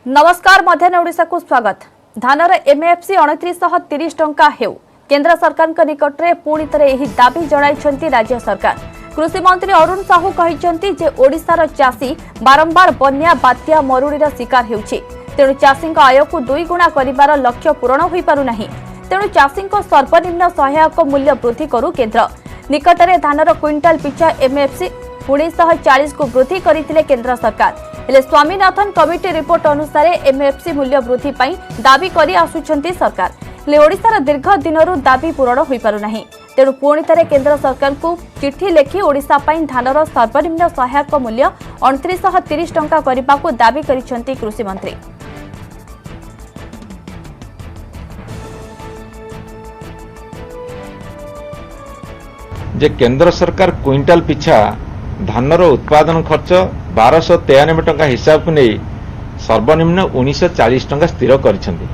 नमस्कार मध्याह्न ओडिशा को स्वागत। धानर एमएफसी 2930 टंका हेउ केंद्र सरकार निकट में पुणी थे यह दाबी जणाई राज्य सरकार। कृषि मंत्री अरुण साहू कहते जे ओडिशार चाषी बारंबार बन्या बात्या मरुड़ीर शिकार होउछि, तेणु चाषी आय को 2 गुणा करिवार लक्ष्य पूरण हो पारुना। तेणु चाषी सर्वनिम्न सहायक मूल्य वृद्धि करू केन्द्र। निकटरे धानर क्विंटाल पिछा एमएफसी 1940 को वृद्धि करथिले केंद्र सरकार। हेले स्वामीनाथन कमिटी रिपोर्ट अनुसार एमएफसी मूल्य वृद्धि पई दाबी करी आसुछंती सरकार। हेले ओडिशार दीर्घ दिनरू दाबी पूरण होई पारुना। तेणु पुणी थे केंद्र सरकार को चिठी लेखि ओडिशा पई धानर सर्वनिम्न सहायक मूल्य 2930 टंका करने को दाबी करिसेंती कृषि मंत्री। जे केंद्र सरकार क्विंटाल पिछा धानर उत्पादन खर्च 1293 टंका हिसाब को नहीं सर्वनिम्न 1940 टंका स्थिर करिसेंती,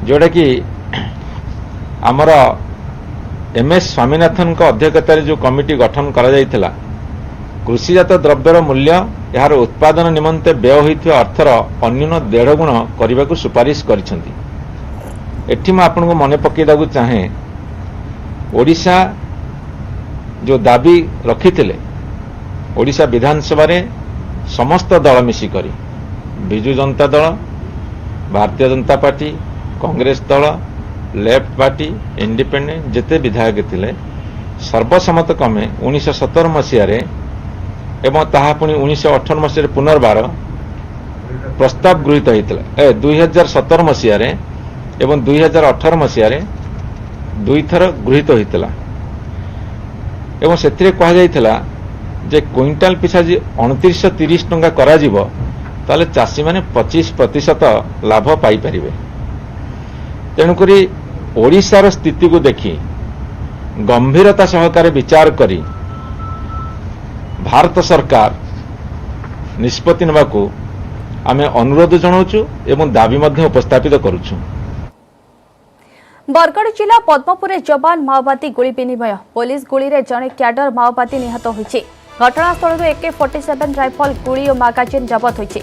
जोड़ा कि आमर एमएस स्वामीनाथन अध्यक्षतार जो कमिटी गठन करा जायथिला कृषिजात द्रव्यर मूल्य यार उत्पादन निमंते व्यय होइथिबा अर्थर अन्यून 1.5 गुण करने को सुपारिश करिसेंती। एठी मैं आपको मने पकेइदाकू चाहे ओडिशा जो दाबी रखिथिले ओडिशा विधानसभा रे समस्त दल मिसिकरी बिजु जनता दल, भारतीय जनता पार्टी, कांग्रेस दल, लेफ्ट पार्टी, इंडिपेंडेंट जेते विधायक थिले सर्वसम्मत क्रमे 1970 मसीह एवं ताहा पुणी 1958 मसीह पुनर्बार प्रस्ताव गृहीत होता 2017 मसीह एवं 2018 मसीह दुई थर गृहीत होता एवं से कहुला जे क्विंटाल पिछा जी 2930 टंका करा जिवो ताले चाषी माने 25% लाभ पाई परिबे। तेणुकरी ओडिशार स्थिति को देखी गंभीरता सहकारे विचार करी भारत सरकार निष्पत्ति नेबाकू आमे अनुरोध जनाउछु एवं दाबी मध्य उपस्थापित करूछु। बरगढ़ जिला पद्मपुर जवान माओवादी गुली विनिमय पुलिस गुली रे जड़े क्याडर माओवादी निहत होइछि। घटनास्थल AK-47 राइफल गुली और मैगजीन जबत होइछि।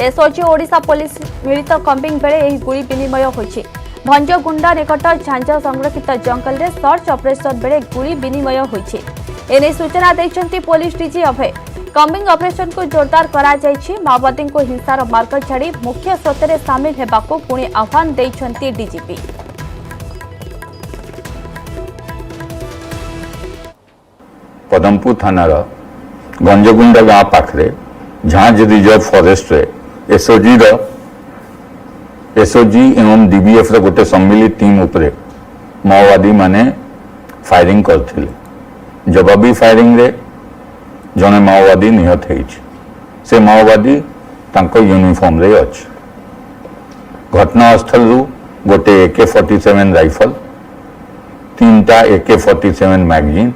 एसओजी ओडिशा पुलिस मिलित कम्बिंग बेले एही गुली विनिमय होइछि। भंजगुंडा निकट झांझ संरक्षित जंगल रे सर्च ऑपरेशन बेले गुली विनिमय होइछि। एने सूचना दैछंती पुलिस डीजी अभय। कम्बिंग ऑपरेशन को जोरदार करा जाइछि। माओवादी को हिंसार मार्ग छाड़ी मुख्य स्रोतरे शामिल हेबाकू पुणी आह्वान दैछंती डीजीपी। पदमपुर थानार गंजगुंडा गाँव पाखरे झांझ रिजर्व फॉरेस्ट रे एसओजी एवं डीबीएफ रे गोटे सम्मिलित टीम उपरे माओवादी माने फायरिंग करथिले। जवाबी फायरिंग रे जने माओवादी निहत होइछि। से माओवादी तांको यूनिफॉर्म रे अछि। घटनास्थल रु गोटे AK-47 राइफल, 3टा AK-47 मैगजीन,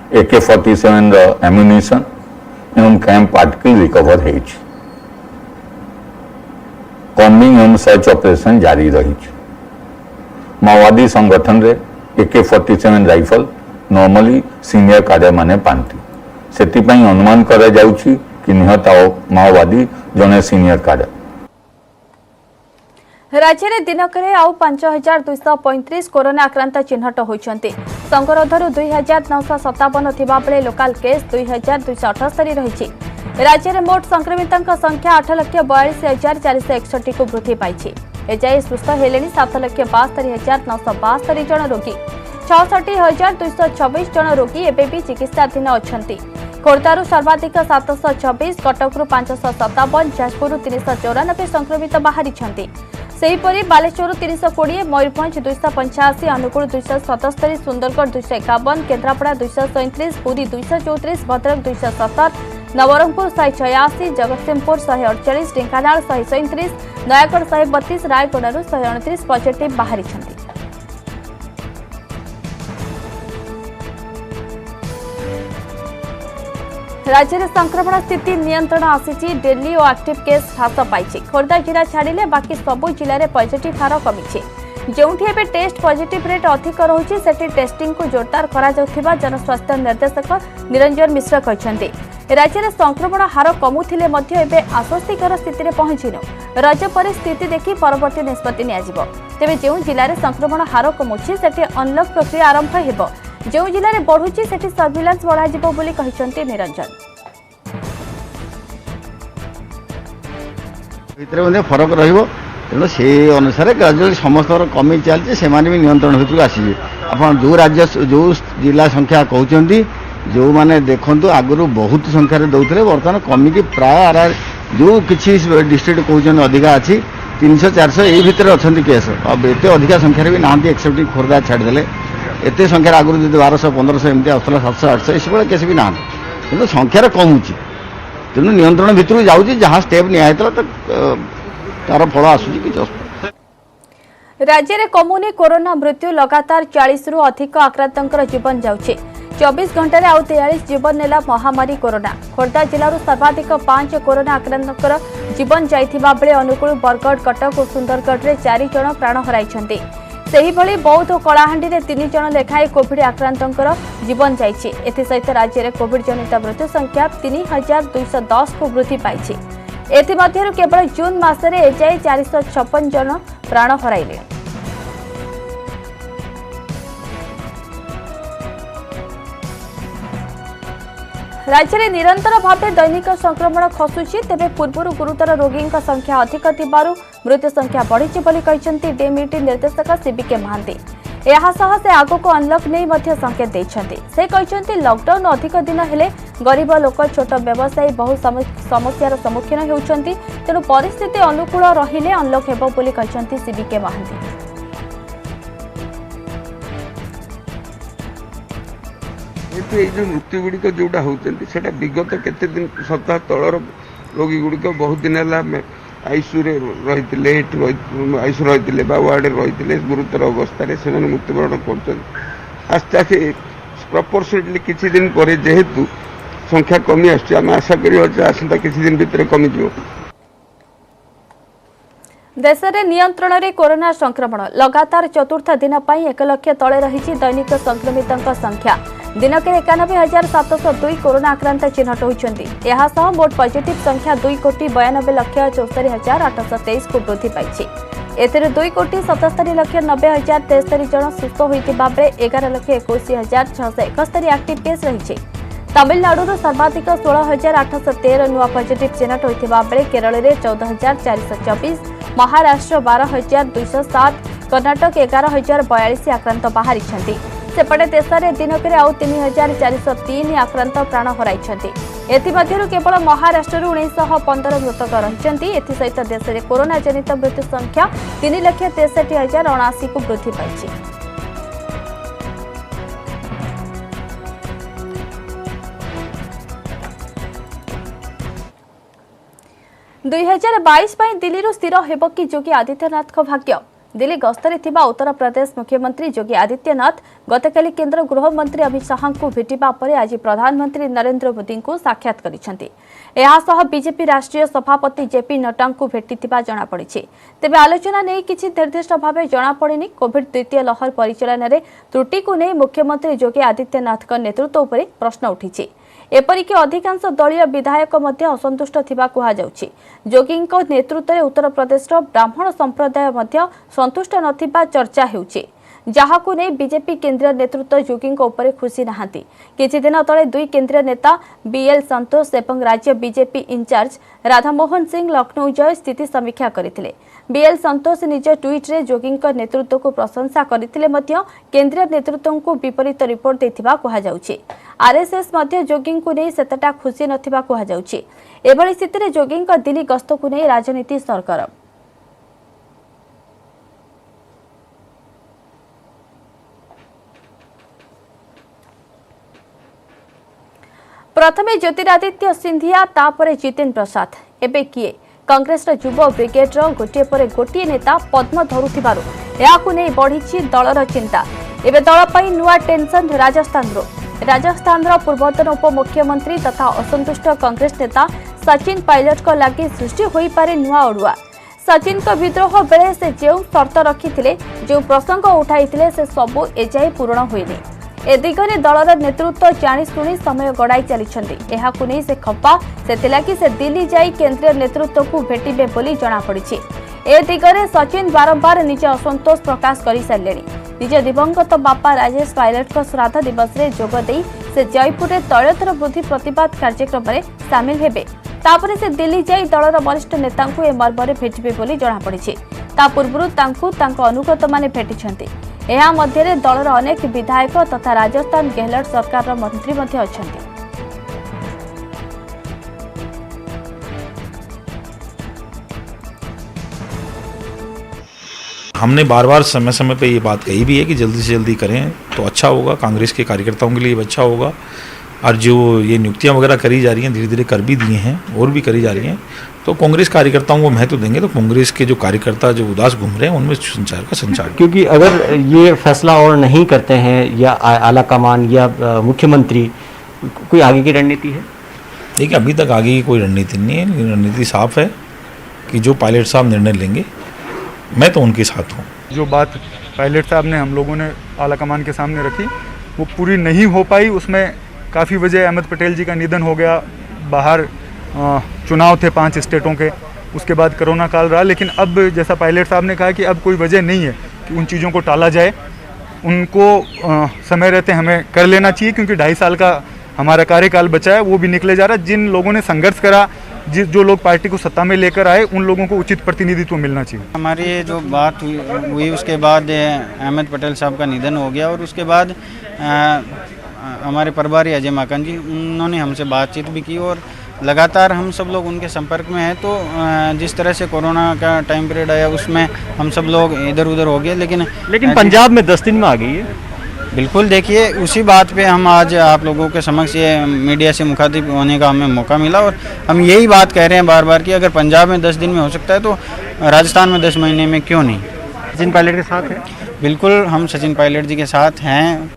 AK-47 एम्युनिशन एवं कैंप आर्टिकल रिकवर होइछि। कॉम्बिंग एवं सर्च ऑपरेशन जारी रही। माओवादी संगठन रे AK-47 राइफल नॉर्मली सीनियर कार्य माने पांती, सेतिपई अनुमान करा जाउछि कि निहत माओवादी जने सीनियर कार्य। राज्य में दिनकरे आउ 5235 कोरोना आक्रांत चिन्हट होइछन्ते। संगरोधरु 2957 थिबा बेले लोकल केस 2278 रहिछि। राज्य में मोट संक्रमितों संख्या 8,42,461 को वृद्धि पाइछि। एजाए सुस्थ हेलेनी 7,72,972 जन रोगी। 66,226 जन रोगी एबेबी चिकित्साधीन अछन्ति। खोर्धारू सर्वाधिक 726, कटकरू 557, जाजपुर 394 संक्रमित बाहरी छन्ति। सेहीपरि बालेश्वर 320, मयूरभंज 285, अनुगुल 277, सुंदरगढ़ 251, केन्द्रापड़ा 237, पुरी 234, भद्रक 270, नवरंगपुर 186, जगतसिंहपुर 148, ढेंकानाल 137, नयागढ़ 132, रायगढ़ 129 पॉजिटिव बाहरी छन्ति। राज्य में संक्रमण स्थिति नियंत्रण आसी। डेली और एक्टिव केस ह्रास पाई। खोर्धा जिला छाड़िले बाकी सबु जिले में पॉजिटिव हार कमी। जोठी एबे टेस्ट पॉजिटिव रेट अधिक रहुछि सेठी टेस्टिंग को जोरदार करा जाउथिबा जनस्वास्थ्य निर्देशक निरंजन मिश्र कहछन्ते। राज्य में संक्रमण हार कमुथिले मध्य एबे आश्वस्तिकर स्थिति में पहुंचिनु। रज पर स्थिति देखि परवर्ती निष्पत्ति नियाजिबो। तेबे जो जिले में संक्रमण हार कमुछि सेठी अनलॉक प्रक्रिया आरंभ हेबो। जो जिले में बढ़ुछि सेठी सर्विलांस बढ़ाजिबो बोली कहछन्ते निरंजन। भितर फरक रहिबो तेणु से अनुसार ग्राजुअली समस्त कमी चलती से भी नियंत्रण भितर आसवे। आप जो राज्य जो जिला संख्या कहते जो मैंने देखु आगु बहुत संख्यार दौले बर्तमान कमिकी प्राय जो किसी डिस्ट्रिक्ट कहते अधिका अच्छी 300-400 यही भितर अच्छा केस। अब एत अधिका संख्यार भी नहांती एक्सेप्ट खोर्धा छाड़दे एत संख्यार आगुरी 1200-1500 एमती आसला 700-800 इस भाई केस भी ना कि संख्यार कमुची तेणु नियंत्रण भितर जाऊँगी जहाँ स्टेप निहला तार फल आसुची कि राज्य में कमुनी कोरोना मृत्यु लगातार 40 रु अधिक आक्रांतर जीवन जाउछि। 24 घंटे आउ 43 जीवन नेला महामारी कोरोना। खोर्धा जिलूर सर्वाधिक 5 कोरोना आक्रांतर जीवन जाइथिबा बेले अनुकूल बरगढ़ कटक और सुंदरगढ़ में 4 जन प्राण हराइछन्ति। सेहिभଳି बौद्ध और कलाहांडी में 3 जन लेखाएं कोविड आक्रांतर जीवन जाइछि। एथिसहित राज्य में कोविड जनित मृत्यु संख्या 3210 को वृद्धि पाइछि। एथिमध्यरु केवल जून मासरे एजाए 456 जन प्राण हराइले। राज्य में निरंतर भाव दैनिक संक्रमण खसुची। तेबे पूर्व गुरुतर रोगी संख्या अधिक थिबारु मृत्यु संख्या बढ़ी बोली कहते डीएमईटी निर्देशक सीबीके महांती। यासह से आगो को अनलॉक नहीं मध्य संकेत देइछन्ति। से कहते लॉकडाउन अधिक दिन हेले गरीब लोक छोट व्यवसायी बहु समस्यार सम्मुखीन होउछन्ति। तेणु परिस्थिति अनुकूल रहिले अनलॉक हेबो बोली कहते सीबीके महांती। जो मृत्यु गुड़िक जोटा होती विगत केते दिन सप्ताह तलर रोगी गुड़िक बहुत दिन है आईसीयू रही आईसीयू रही वार्ड रही गुरुतर अवस्था से मृत्युवरण कर आस्ते आस्ते प्रपोर्शनेटली किसी दिन पर जेहेतु संख्या कमी आम आशा करता किसी दिन भितर कमिज। देश में नियंत्रण में कोरोना संक्रमण लगातार चतुर्थ दिन पर 1 लाख तले रही दैनिक संक्रमितों संख्या। दिनक 91,702 कोरोना आक्रांत चिन्हट होती। मोट पॉजिटिव संख्या 2,92,74,823 को वृद्धि पाई। एथिरे 2,77,90,073 जन सुस्थ होता बेले 11,21,671 एक्टिव केस रही। तमिलनाडु सर्वाधिक 16,813 नुआ पॉजिटिव चिन्हट होता बेले केरल में 14,424, महाराष्ट्र 12,207, कर्नाटक 11,042 आक्रांत बाहरी। सेपटे देश में दिनक आउ 3,403 आक्रांत प्राण हराइछन्ति। एथिमध्यरु केवल महाराष्ट्र 1915 मृतक रहिछन्ति। एथिसहित देश में कोरोना जनित मृत्यु संख्या 3,63,079 को वृद्धि पाइछि। दुई 2022 दिल्ली स्थिर हेब कि योगी आदित्यनाथ भाग्य। दिल्ली गस्तरे थिबा उत्तर प्रदेश मुख्यमंत्री योगी आदित्यनाथ गतकाली केंद्र गृह मंत्री अमित शाह को भेटिबा परे आज प्रधानमंत्री नरेंद्र मोदी को साक्षात करिसेंति। एहासह बीजेपी राष्ट्रीय सभापति जेपी नड्डा को भेटिथिबा जणा पड़िछि। तेबे आलोचना नै किछि निर्दिष्ट भावे जणा पड़िनि। कोविड द्वितीय लहर परिचालन रे त्रुटि को नै मुख्यमंत्री योगी आदित्यनाथ नेतृत्व उपरे प्रश्न उठिछि। एपरिक अधिकांश दलीय विधायक मध्य असंतुष्ट थिबा कुहा जाउछि। योगी नेतृत्व में उत्तर प्रदेश ब्राह्मण संप्रदाय मध्य संतुष्ट नथिबा चर्चा हेउछि। जहाकु नै बीजेपी केंद्रीय नेतृत्व योगी उपरे खुशी नहांती। किछि दिन तले 2 केंद्रीय नेता बीएल संतोष एवं राज्य बीजेपी इंचार्ज राधामोहन सिंह लखनऊ जय स्थिति समीक्षा करथिले। बीएल संतोष निज ट्वीट रे योगी नेतृत्व को प्रशंसा करथिले मध्य केंद्रीय नेतृत्व को विपरीत रिपोर्ट देथिबा कुहा जाउछि। आरएसएस मध्य योगी को नै सेतटा खुशी नथिबा कुहा जाउछि। एभली स्थिति रे योगी दिल्ली गस्त को नै राजनीति सरकारम। प्रथमे ज्योतिरादित्य सिंधिया तापरे जितेन प्रसाद एबे किए कांग्रेस युव ब्रिगेड गोटे पर गोटे नेता पद्म धरुथिबारु याकु नै बढ़िछि दलर चिंता। एबे दल पई नुआ टेंशन राजस्थान पूर्वतन उपमुख्यमंत्री तथा असंतुष्ट कांग्रेस नेता सचिन पायलट को लागि सृष्टि होई पारे नुआ ओडुआ। सचिन को विद्रोह बेले से जो शर्त रखिथिले जो प्रसंग उठाइथिले से सबु एजाई पूर्ण होइनी ए दिगरे दलर नेतृत्व जाणीशुणी समय गड़ाई चली एहाकु नै से खप्पा सेतिलाकि से दिल्ली जाई केंद्रीय नेतृत्व को भेटिबे बोली जणा पड़िछि। ए दिगरे सचिन बारंबार निज असंतोष प्रकाश करि सारलेनी। निज दिवंगत बापा राजेश पायलट को श्राद्ध दिवस रे जोग देई से जयपुर रे तैलदर वृद्धि प्रतिवाद कार्यक्रम रे शामिल हेबे। तापरे से दिल्ली जाई दलर वरिष्ठ नेतांकु ए मर्मरे भेटिबे बोली जणा पड़िछि। ता पूर्वरु तांकु तांको अनुगत माने भेटिछन्ति। एहा मध्यरे दलर अनेक विधायक तथा राजस्थान गहलोत सरकार मंत्री मध्य अछन्ति। हमने बार बार समय समय पे ये बात कही भी है कि जल्दी से जल्दी करें तो अच्छा होगा, कांग्रेस के कार्यकर्ताओं के लिए अच्छा होगा। और जो ये नियुक्तियां वगैरह करी जा रही हैं, धीरे धीरे कर भी दिए हैं और भी करी जा रही हैं, तो कांग्रेस कार्यकर्ताओं को महत्व देंगे तो कांग्रेस के जो कार्यकर्ता जो उदास घूम रहे हैं उनमें संचार का संचार। क्योंकि अगर ये फैसला और नहीं करते हैं या आला कमान या मुख्यमंत्री, कोई आगे की रणनीति है? देखिए, अभी तक आगे की कोई रणनीति नहीं है। रणनीति साफ है कि जो पायलट साहब निर्णय लेंगे मैं तो उनके साथ हूँ। जो बात पायलट साहब ने हम लोगों ने आला कमान के सामने रखी वो पूरी नहीं हो पाई। उसमें काफ़ी वजह अहमद पटेल जी का निधन हो गया, बाहर चुनाव थे 5 स्टेटों के, उसके बाद कोरोना काल रहा। लेकिन अब जैसा पायलट साहब ने कहा कि अब कोई वजह नहीं है कि उन चीज़ों को टाला जाए, उनको समय रहते हमें कर लेना चाहिए, क्योंकि 2.5 साल का हमारा कार्यकाल बचा है, वो भी निकले जा रहा है। जिन लोगों ने संघर्ष करा, जो लोग पार्टी को सत्ता में लेकर आए, उन लोगों को उचित प्रतिनिधित्व मिलना चाहिए। हमारी जो बात हुई उसके बाद अहमद पटेल साहब का निधन हो गया और उसके बाद हमारे प्रभारी अजय माकन जी, उन्होंने हमसे बातचीत भी की और लगातार हम सब लोग उनके संपर्क में हैं। तो जिस तरह से कोरोना का टाइम पीरियड आया उसमें हम सब लोग इधर उधर हो गए, लेकिन पंजाब में 10 दिन में आ गई है। बिल्कुल, देखिए उसी बात पे हम आज आप लोगों के समक्ष ये मीडिया से मुखातिब होने का हमें मौका मिला और हम यही बात कह रहे हैं बार बार कि अगर पंजाब में 10 दिन में हो सकता है तो राजस्थान में 10 महीने में क्यों नहीं। सचिन पायलट के साथ है? बिल्कुल, हम सचिन पायलट जी के साथ हैं।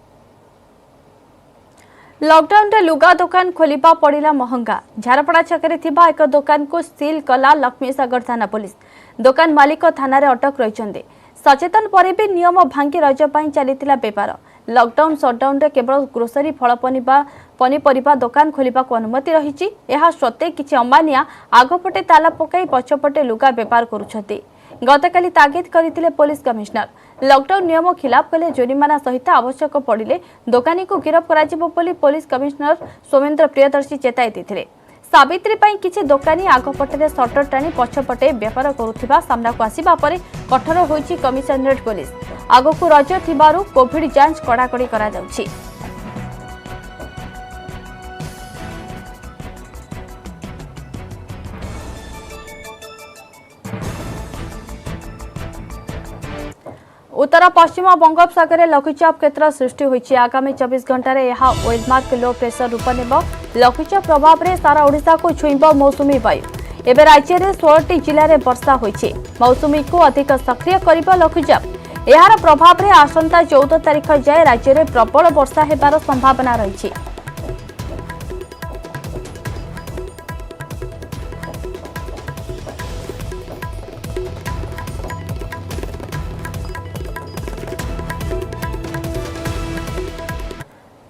लॉकडाउन रे लुगा दुकान खोलिबा पड़िला महंगा। झारपड़ा छकरे थिबा एक दुकान को सील कला लक्ष्मीसागर थाना पुलिस। दुकान मालिक थाना रे अटक रहिचंदे। सचेतन परे भी नियम भांगी रज पई चलीतिला बेपार। लॉकडाउन शटडाउन रे केवल ग्रोसरी फल पनीपरिबा दुकान खोलिबा को अनुमति रहिछि। एहा सत्ते किछि अमानिया आगपटे ताला पकाई पछपटे लुगा बेपार करूछथि। गतकाली तागिद करथिले पुलिस कमिश्नर। लॉकडाउन नियम खिलाफ कले जुर्माना सहित आवश्यक पड़िले दोकानी को गिरफ कराजिबो बोली पुलिस कमिश्नर सोमेन्द्र प्रियदर्शी चेताई देथिले। साबित्री पाई किछि दोकानी आगपटे सटर टाणी पछपटे व्यापार करुथिबा सामना को आसीबा परे कठोर होईछि कमिशनरेट पुलिस। आगकु रज थिबारु कोविड जांच कड़ाकड़ी करा जाउछि। उत्तर पश्चिम बंगोपसागर लघुचाप क्षेत्र सृष्टि होइछि। आगामी 24 घंटा रे यह वेलमार्क लो प्रेशर रूप नेब। लघुचाप प्रभाव रे सारा ओडिशा को छुईब मौसुमी वायु। एबे राज्य रे 16टी जिल्ला रे वर्षा होइछि। मौसुमी को अधिक सक्रिय करिब लघुचाप। एहार प्रभाव रे आसंता 14 तारिख जाए राज्य रे प्रबल वर्षा हेबार संभावना रहिछि।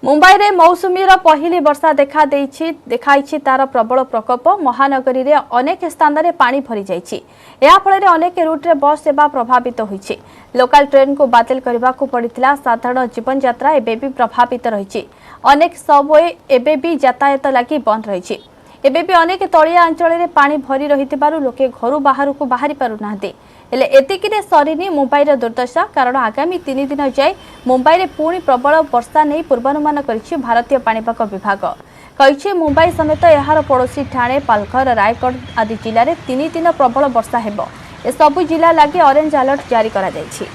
मुंबई रे मौसुमी पहली वर्षा देखाई तार प्रबल प्रकोप। महानगरी रे अनेक स्थान रे पानी भरी जाइछि। या फल अनेक रूट रे बस सेवा प्रभावित होइछि। लोकल ट्रेन को बातिल करबा को पड़िथिला। साधारण जीवन यात्रा एबे भी प्रभावित रहिछि। अनेक सबवे एबे भी यातायात लागि बंद रहिछि। एबे भी अनेक तळिया अंचल रे पानी भरी रहिथिबारु लोके घरु बाहर को बाहरी पारु नाहंती। हेले एतिकिरे सरीनी मुंबई रे दुर्दशा। कारण आगामी 3 दिन जाए मुंबई रे पुणी प्रबल वर्षा नहीं पूर्वानुमान करिछि भारतीय पाणीपाग विभाग। कहिछि मुंबई समेत एहार पड़ोसी ठाणे, पालघर, रायगढ़ आदि जिल्ला रे 3 दिन प्रबल वर्षा हेबो। ए सबु जिल्ला लागि ऑरेंज अलर्ट जारी करा जायछि।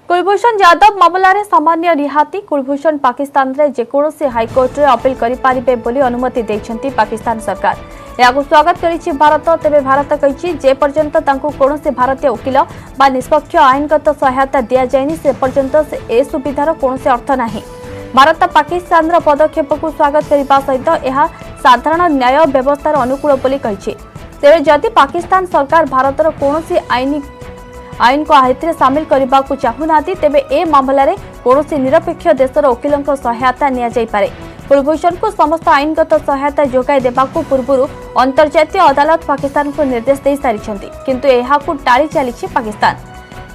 कुलभूषण जादव मामलें सामान्य रिहाती कुलभूषण पाकिस्तान रे जेकोसी हाईकोर्ट रे अपील करि पारिबे बोली अनुमति दैछंती पाकिस्तान सरकार। याकु स्वागत करिछि भारत। तेबे भारत कहिछि जे पर्यंत तांकु कोनोसी भारतीय वकील बा निष्पक्ष आईनगत सहायता दिया जायनि से पर्यंत से ए सुविधार कोनोसी अर्थ नाही। भारत पाकिस्तान रो पदक्षेप को स्वागत करिबा सहित यह साधारण न्याय व्यवस्थार अनुकूल बोली कहिछि। तेबे जदि पाकिस्तान सरकार भारतर कोनोसी आईन को आहित सामिल करने को चाहूना तेबे ए मामलें कौन निरपेक्ष देशर वकिलों सहायता नि कुलभूषण को समस्त आईनगत सहायता जोगाई देवा पूर्व अंतर्जातीय अदालत पाकिस्तान को निर्देश दे सारी किंतु यह टाड़ी चली पाकिस्तान।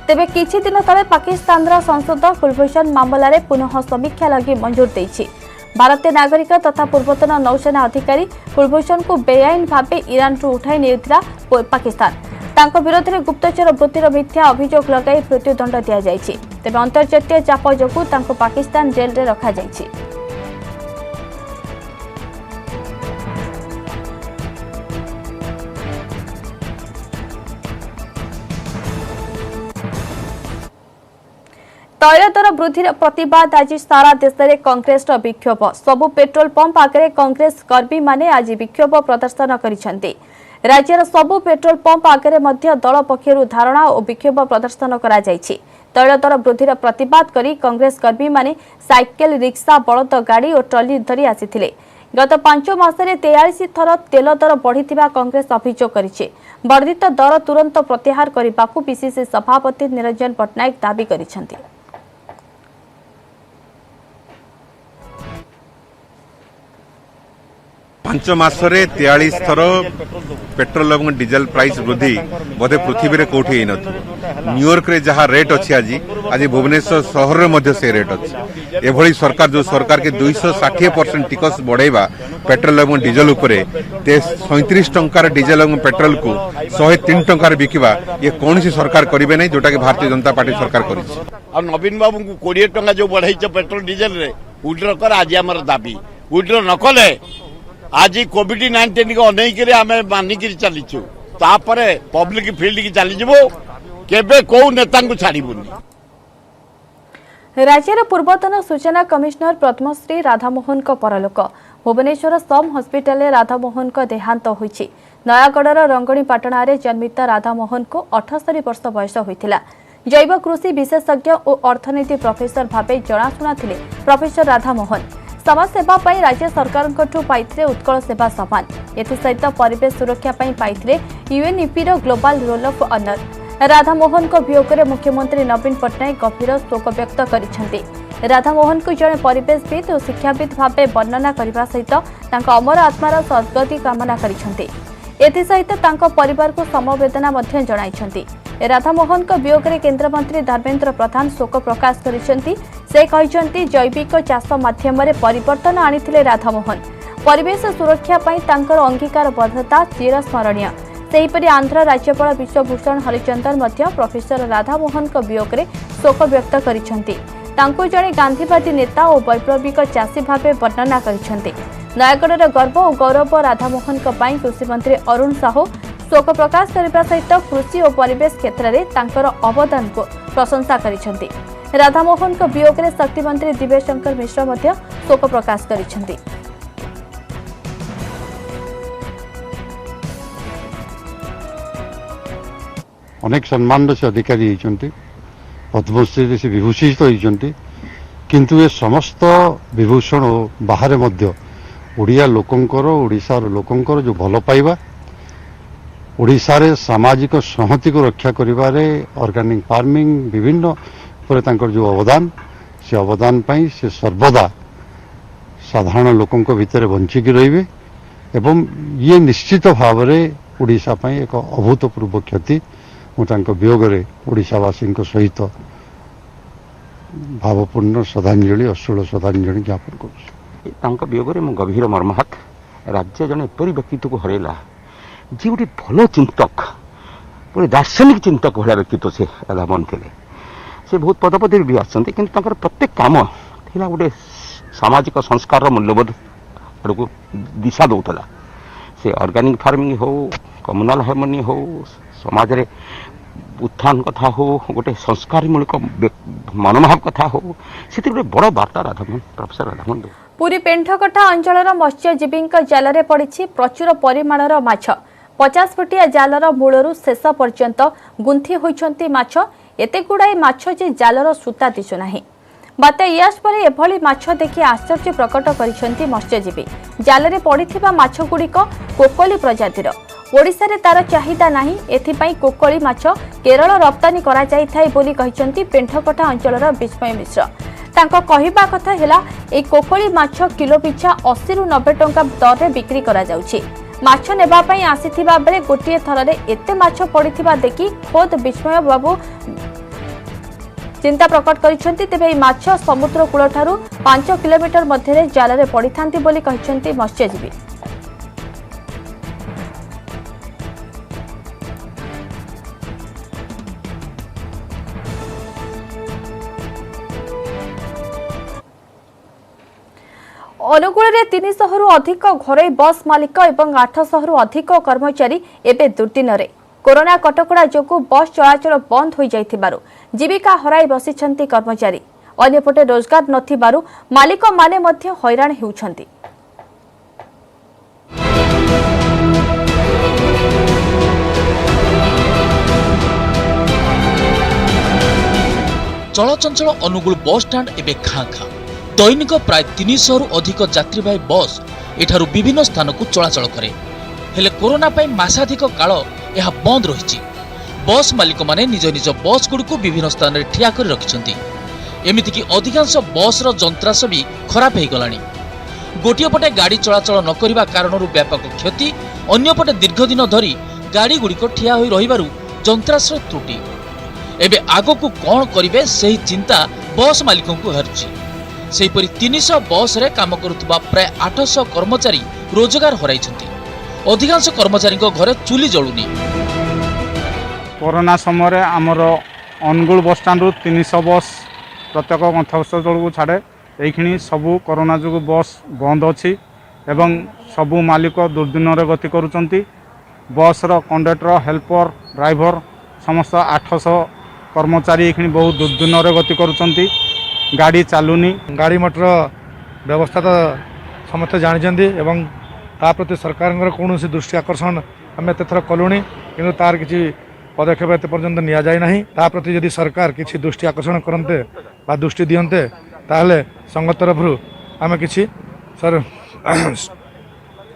तेबे किछि दिन तले पाकिस्तान संसद कुलभूषण मामलें पुनः समीक्षा लगी मंजूर देछि। भारतीय नागरिक तथा पूर्वतन नौसेना अधिकारी कुलभूषण को बेआईन भाव ईरान उठाई नेउथिला पाकिस्तान। तांको विरोध में गुप्तचर वृत्तिर मिथ्या अभियोग लगाई मृत्युदंड दि जाइछि। तेबे अंतर्जातीय चाप जोगु तांको पाकिस्तान जेल रे रखा जाइछि। तैल दर वृद्धि प्रतिवाद आज सारा देश में कांग्रेस विक्षोभ। सबु पेट्रोल पंप आगे कांग्रेस कर्मी माने आज विक्षोभ प्रदर्शन करिसेंती। राज्यर सबु पेट्रोल पंप आगे मध्य दल पक्षर धारणा और विक्षोभ प्रदर्शन करा जायछि। तैल दर वृद्धि प्रतिवाद करी कांग्रेस कर्मी माने साइकेल रिक्शा बलद गाड़ी और ट्रली धरी आसिथिले। गत 5 मासरे 43 थर तेल दर बढ़िथिबा कांग्रेस अभियोग करिछि। वर्धित दर तुरंत प्रत्याहार करबाकू पीसीसी सभापति निरंजन पटनायक दाबी करिसेंती। 5 मासरे 43 थर पेट्रोल और डीजेल प्राइस वृद्धि बोधे पृथ्वी में कौटी न्यूयॉर्क रे जहाँ रेट अच्छी आज भुवनेश्वर सहर में से रेट अच्छी। एभली सरकार जो सरकार के 260% टिकस बढ़ेवा पेट्रोल और डीजेल उपरे 37 टंकार डीजेल और पेट्रोल को 103 टंकार बिकवा ये कौन सी सरकार करेंगे नहीं जोटा कि भारतीय जनता पार्टी सरकार कर। नवीन बाबू को 20 टंका जो बढ़ाई पेट्रोल डीजेल रे उड्र कर आज आम दाबी उड्र न कले आज कोविड-19 को अनेक आम मानिक चलीचु तापर पब्लिक फील्ड की चली केबे को नेता को छाड़बुनि। राज्यर पूर्वतन सूचना कमिश्नर पद्मश्री राधामोहन को परलोक। भुवनेश्वर सम हॉस्पिटल राधामोहन को देहांत होइछि। नयागढ़ रंगणीपाटना रे जन्मित राधामोहन को 78 वर्ष बयस होइथिला। जैव कृषि विशेषज्ञ और अर्थनीति प्रोफेसर भावे जनाशुना थिले प्रोफेसर राधामोहन। समाज सेवा पाई राज्य सरकार पाइथिले उत्कल सेवा सम्मान। एसहित परिवेश सुरक्षा पाइथिले UNEP global roll of honour. Radhamohan को वियोग में मुख्यमंत्री नवीन पटनायक गंभीर शोक व्यक्त करिसेंती। राधामोहन को जड़े परिवेशविद और शिक्षाविद भाव वर्णना करने सहित तांको अमर आत्मार सद्गति कामना करिसेंती। एसहित तांको परिवार को समवेदना जणाइछंती। राधामोहन को वियोग में केन्द्रमंत्री धर्मेन्द्र प्रधान शोक प्रकाश करिसेंती। से कहिसेंती जैविक चाष माध्यम परिवर्तन आनिथिले राधामोहन। परिवेश सुरक्षा पाई तांकर अंगीकारबद्धता चिरस्मरणीय। सेहीपरि आंध्र राज्यपाल विश्वभूषण हरिचंदन प्रोफेसर राधामोहन को वियोग में शोक व्यक्त करिसेंती। तांको जड़े गांधीवादी नेता और वैप्लविक चाषी भाव वर्णना करिसेंती। नयागढ़ गर्व और गौरव राधामोहन कृषि मंत्री अरुण साहू शोक प्रकाश करने सहित कृषि और परिवेश क्षेत्र में तांकर अवदान को प्रशंसा करिसेंती। राधामोहन को वियोग में शक्ति मंत्री दिव्यशंकर मिश्र शोक प्रकाश करिसेंती। अनेक सम्मान से अधिकारी होती पद्मश्री से विभूषित होती किंतु ये समस्त विभूषण बाहर मध्य ओडिया लोकंकर ओडिशार लोकंकर जो भल पाइबा ओडिशारे सामाजिक संहति को रक्षा करिबारे ऑर्गेनिक फार्मिंग विभिन्न पर तांकर जो अवदान से अवदान पाई से सर्वदा साधारण लोकों भितर बंचिक रहिबे एवं ये निश्चित भाव में ओडिशा पाई एक अभूतपूर्व क्षति मुझे वियोग में ओडिशावासी सहित भावपूर्ण श्रद्धांजलि अश्रुल श्रद्धांजलि ज्ञापन कर वियोग में गभीर मर्माहत राज्य जन एपरी व्यक्तित्व को हरैला जी गोटे भल चिंतक पूरे दार्शनिक चिंतक भाया व्यक्तित्व से राधामोहन थे। से बहुत पदपदवी भी आसते कि प्रत्येक काम था गोटे सामाजिक संस्कार मूल्यबोध आड़ दिशा दौला। से ऑर्गेनिक फार्मिंग हो कम्युनाल हार्मोनी हो समाज रे उत्थान कथा हो गोटे संस्कारमूलक मनोभाव कथा हो से बड़ वार्ता राधामोहन प्रोफेसर राधामोहन देव। पुरी पेंठकटा अंचलर मत्स्यजीवी जाल पड़ी प्रचुर परिमाणर माछ 50 फुटिया जालर मूलरू शेष पर्यंत गुंथि होइछंती माछ। एते गुड़ाई माछ जे जालर सूता दिशुना। बात्या यास पर एभली माछ देखि आश्चर्य प्रकट करिसेंती मत्स्यजीवी। जालरे पड़िथिबा माछ गुड़िक कोकली प्रजातिर। ओडिशा रे तार चाहिदा नाही, एथिपाई कोकली माछ केरल रप्तानी करा जाई थाई बोली कहिसेंती पेंठकटा अंचलर विस्मय मिश्र। तांको कहिबा कथा हेला ए कोकली माछ किलो पिछा 80 रु 90 टंका दर रे बिक्री करा जाउछि। माछ नेबा पई आसीथिबा बेले गोटिए थररे एते माछ पड़िथिबा देखि खोद विस्मय बाबू चिंता प्रकट करिसेंती। तेबे माछ समुद्र कूल ठारू 5 किलोमीटर मध्य जाल पड़ी था बोली कहिसेंती मत्स्यजीवी। अनुगुल रे 300 रु अधिक घरोई बस मालिक और 800 रु अधिक कर्मचारी एबे दुर्दिन रे कोरोना कटकड़ा जोगु बस चलाचल बंद हो जाइथिबारु जीविका हराई बसिछंती कर्मचारी। अन्यपटे रोजगार नथिबारु मालिक माने मध्य हैरान हेउछंती। चलचंचल अनुगुल बस स्टाण्ड एबे खाँ खाँ। दैनिक प्राय 300 रु अधिक यात्रीवाही बस एठारु विभिन्न स्थान को चलाचल करे। हेले कोरोना पाई मासाधिक काल यह बंद रही। बस मालिक माने निज निज बस गुड़िक विभिन्न स्थान में ठिया कर रखिछंती। एमिति कि अधिकांश बस रो जंत्रांश भी खराब हो गलानी। गोटिए पटे गाड़ी चलाचल न करिबा कारणरू व्यापक क्षति, अन्यपटे दीर्घ दिन धरी गाड़ी गुड़िक ठिया होई रहिबारु जंत्रांश त्रुटि। एबे आगकू कौन करिवे सही चिंता बस मालिकों को हरछि। सेहीपरि 300 बस रे काम करुवा प्राय 800 कर्मचारी रोजगार हराइछंती। अधिकांश कर्मचारी घरे चुली जलुनी। कोरोना समय आमर अनुगुल बस स्टाण्ड 300 बस प्रत्येक गंतव्यस्थल को छाड़े ये सबू कोरोना जो बस बंद अच्छी एवं सबू मालिक दुर्दिन गति करुँच। बस कंडक्टर हेल्पर ड्राइवर समस्त 800 कर्मचारी ये बहुत दुर्दिन गति करुँच। गाड़ी चलुनी। गाड़ी मटर व्यवस्था तो समस्ते जानते एवं ता प्रति सरकार कौन दृष्टि आकर्षण आम एत थर कलुणी कि तार किसी पदक्षेप एत पर्यंत नि जाए ना। ता प्रति यदि सरकार किसी दृष्टि आकर्षण करते बा दृष्टि दियंते ताहले संघ तरफ आम किसी सर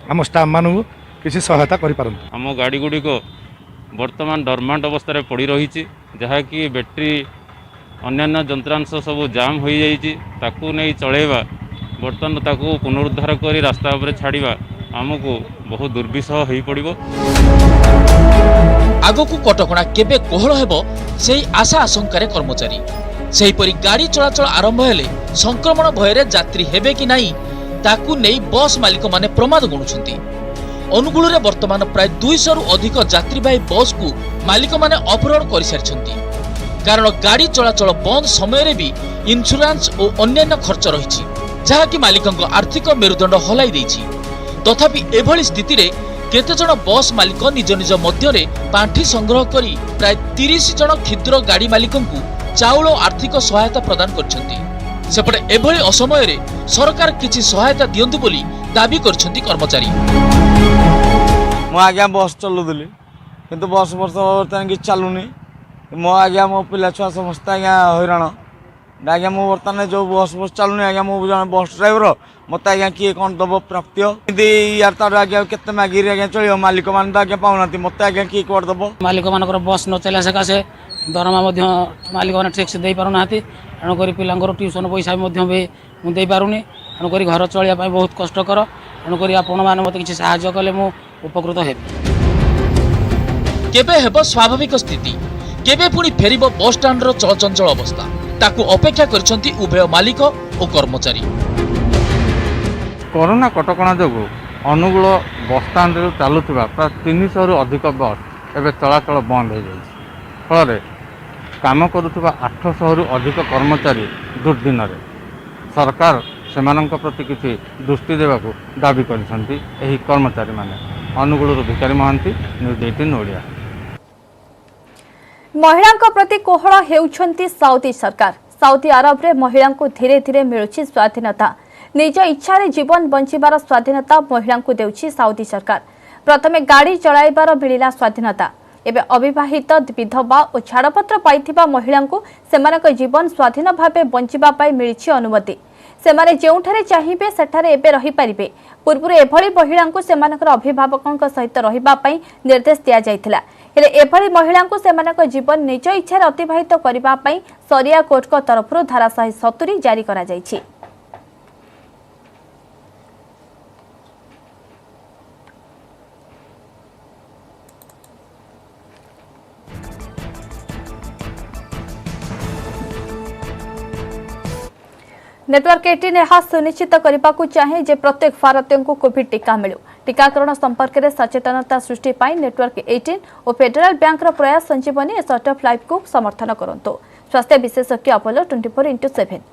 आम स्टाफ मानू किसी सहायता करि पारंतु। आम गाड़ी गुड़िक वर्तमान डरमांट अवस्था पड़ी रही जहाँकि बैटेरी अन्य जंत्रांश सब जाम हो जाकू नहीं चलेबा बर्तमान ताकू पुनरुद्धार कर रास्ता उपर छाड़िबा आमको बहुत दुर्विषह हो पड़ो। आगकू कटकणा केबे कोहल हेबो सेही आशा आशंकार कर्मचारी। सेहीपरि गाड़ी चलाचल आरंभ हेले संक्रमण भୟରେ यात्री हेबे कि नाही ताकू नहीं बस मालिक माने प्रमाद गणुछंती। अनुगुल रे वर्तमान प्राय 200 रु अधिक यात्रीवाही बस को मालिक माने अपहरण कर सारिछंती। कारण गाड़ी चलाचल बंद समय रे भी इंश्योरेंस और अन्य खर्च रही जहाँकि मालिकंक आर्थिक मेरुदंड हलाई देछि। तथापि एभली स्थिति रे केते जन बस मालिक निज निज मध्य पांठी संग्रह करी प्राय 30 जन क्षुद्र गाड़ी मालिकंकु चाउल आर्थिक सहायता प्रदान करछंती। सेपटे एभली असमय रे सरकार किछि सहायता दियंतु बोली दाबी करछंती कर्मचारी। मो आज्ञा बस चलुदली किंतु बस बर्तमान कि चलुनी। मो आज्ञा मो पिला छुआ समस्त आज्ञा हैरान आज्ञा मो बर्तमान जो बस बस चलुनी आज्ञा मो जन बस ड्राइवर मत आज्ञा किए कौन दब प्राप्य यार तार आज्ञा केते मागिरी आज्ञा चलो मालिक मान तो आज्ञा पाऊना मत आज्ञा किए कौन दब। मालिक मान बस न चला सकाशे दरमा मालिक मैंने ठीक से दे पारना तेणुक पिलांर ट्यूशन पैसा भी मुझे पारुनी। तेणुक घर चलिया बहुत कष्टकर। तेणुक आपण मैंने मत किसी साहाय्य कले मु उपकृत हे। केबे हेबो स्वाभाविक स्थिति, केबे पुणी फेरिबो बस स्टाण्ड चलचंचल अवस्था ताकू अपेक्षा करछंती उभय मालिक और कर्मचारी। कोरोना कटकणा जो अनुगुल बस स्टाण्ड चलुवा प्राय 300 रु अधिक बस एवं चलाचल बंद हो जाए। फल काम करुवा 800 रु अधिक कर्मचारी दुर्दिन सरकार सेमानंक प्रति किसी दृष्टि देवाक दाबी करछंती एही कर्मचारी माने। अनुगुल भिखारी महांती, न्यूज 18 ओडिया। महिलांक प्रति कोहଳ हेउछंती साउदी सरकार। साउदी अरब रे महिलांकु धीरे धीरे मिलुछि स्वाधीनता। निज इच्छा रे जीवन बंचिबार स्वाधीनता महिलांकु देउछि साउदी सरकार। प्रथमे गाड़ी चलाइबार मिलिला स्वाधीनता। एबे अविवाहित विधवा और छाड़पत्र पाइथिबा महिलांकु सेमानक जीवन स्वाधीन भावे बंचिबा पाई मिलिछि अनुमति। सेमाने जेउठारे चाहिबे सेठारे एबे रहि परिबे। पूर्व एभली महिलांकु सेमानकर अभिभावकଙ୍କ सहित रहिबा पाई निर्देश दिया जाइथिला। हेले एभली महिलांकु सेमानक जीवन निज इच्छा रे अतिबाहित करिबा पाई सरिया कोर्टक तरफरु धारा 170 जारी करा जाइछि। नेटवर्क 18 यह सुनिश्चित करने को चाहे जे प्रत्येक भारतीय को कोविड टीका मिलू। टीकाकरण संपर्क में सचेतनता सृष्टि पाई नेटवर्क 18 और फेडरल बैंक प्रयास संजीवनी स्टार्टअप लाइफ को समर्थन करंतु। स्वास्थ्य विशेषज्ञ अपोलो 24x7।